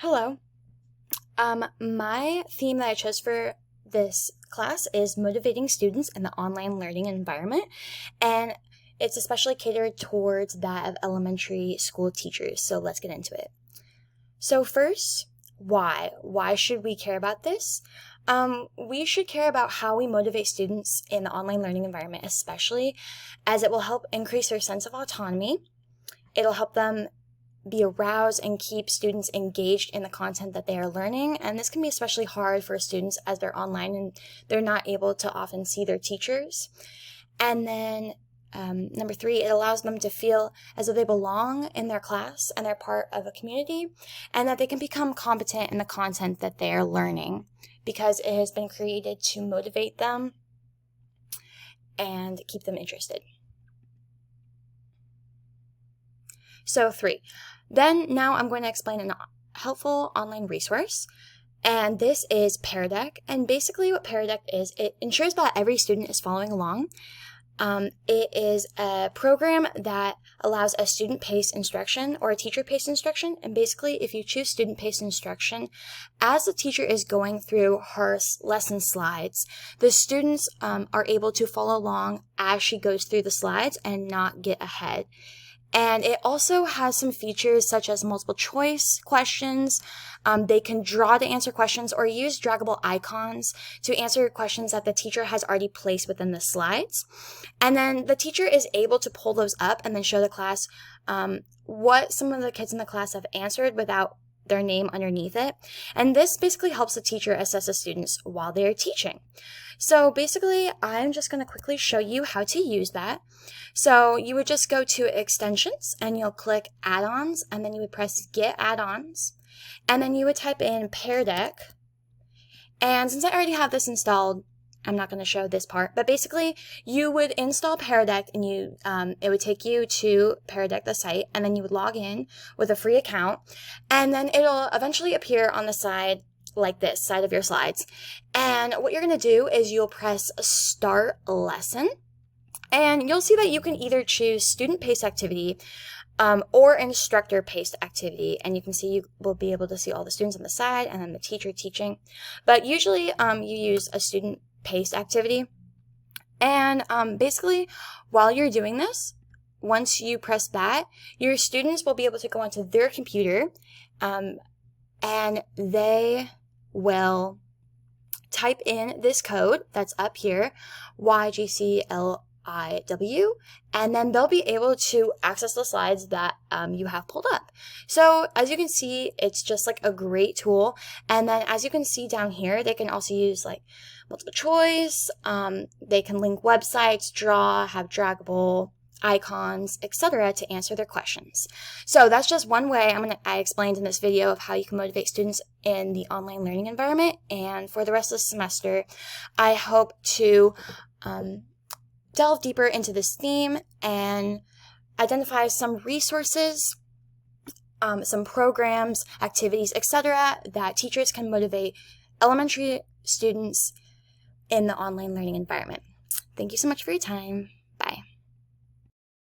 Hello. My theme that I chose for this class is motivating students in the online learning environment, and it's especially catered towards that of elementary school teachers. So let's get into it. So first, why? Why should we care about this? We should care about how we motivate students in the online learning environment, especially as it will help increase their sense of autonomy. It'll help them be aroused and keep students engaged in the content that they are learning. And this can be especially hard for students as they're online and they're not able to often see their teachers. And then number three, it allows them to feel as though they belong in their class and they're part of a community and that they can become competent in the content that they are learning because it has been created to motivate them and keep them interested. So now I'm going to explain a helpful online resource, and this is Pear Deck. And basically what Pear Deck is, it ensures that every student is following along. It is a program that allows a student-paced instruction or a teacher-paced instruction. And basically, if you choose student-paced instruction, as the teacher is going through her lesson slides, the students are able to follow along as she goes through the slides and not get ahead. And it also has some features such as multiple choice questions. They can draw to answer questions or use draggable icons to answer questions that the teacher has already placed within the slides. And then the teacher is able to pull those up and then show the class what some of the kids in the class have answered without their name underneath it. And this basically helps the teacher assess the students while they're teaching. So basically, I'm just going to quickly show you how to use that. So you would just go to extensions and you'll click add-ons and then you would press get add-ons and then you would type in Pear Deck. And since I already have this installed, I'm not going to show this part, but basically you would install Pear Deck and it would take you to Pear Deck, the site, and then you would log in with a free account and then it'll eventually appear on the side like this, side of your slides. And what you're going to do is you'll press start lesson and you'll see that you can either choose student-paced activity or instructor-paced activity. And you can see you will be able to see all the students on the side and then the teacher teaching. But usually you use a student-paced activity. And basically, while you're doing this, once you press that, your students will be able to go onto their computer and they will type in this code that's up here, YGCLIW, and then they'll be able to access the slides that you have pulled up. So as you can see, it's just like a great tool. And then as you can see down here, they can also use like multiple choice. They can link websites, draw, have draggable icons, etc. to answer their questions. So that's just one way I explained in this video of how you can motivate students in the online learning environment. And for the rest of the semester, I hope to delve deeper into this theme and identify some resources, some programs, activities, etc. that teachers can motivate elementary students in the online learning environment. Thank you so much for your time.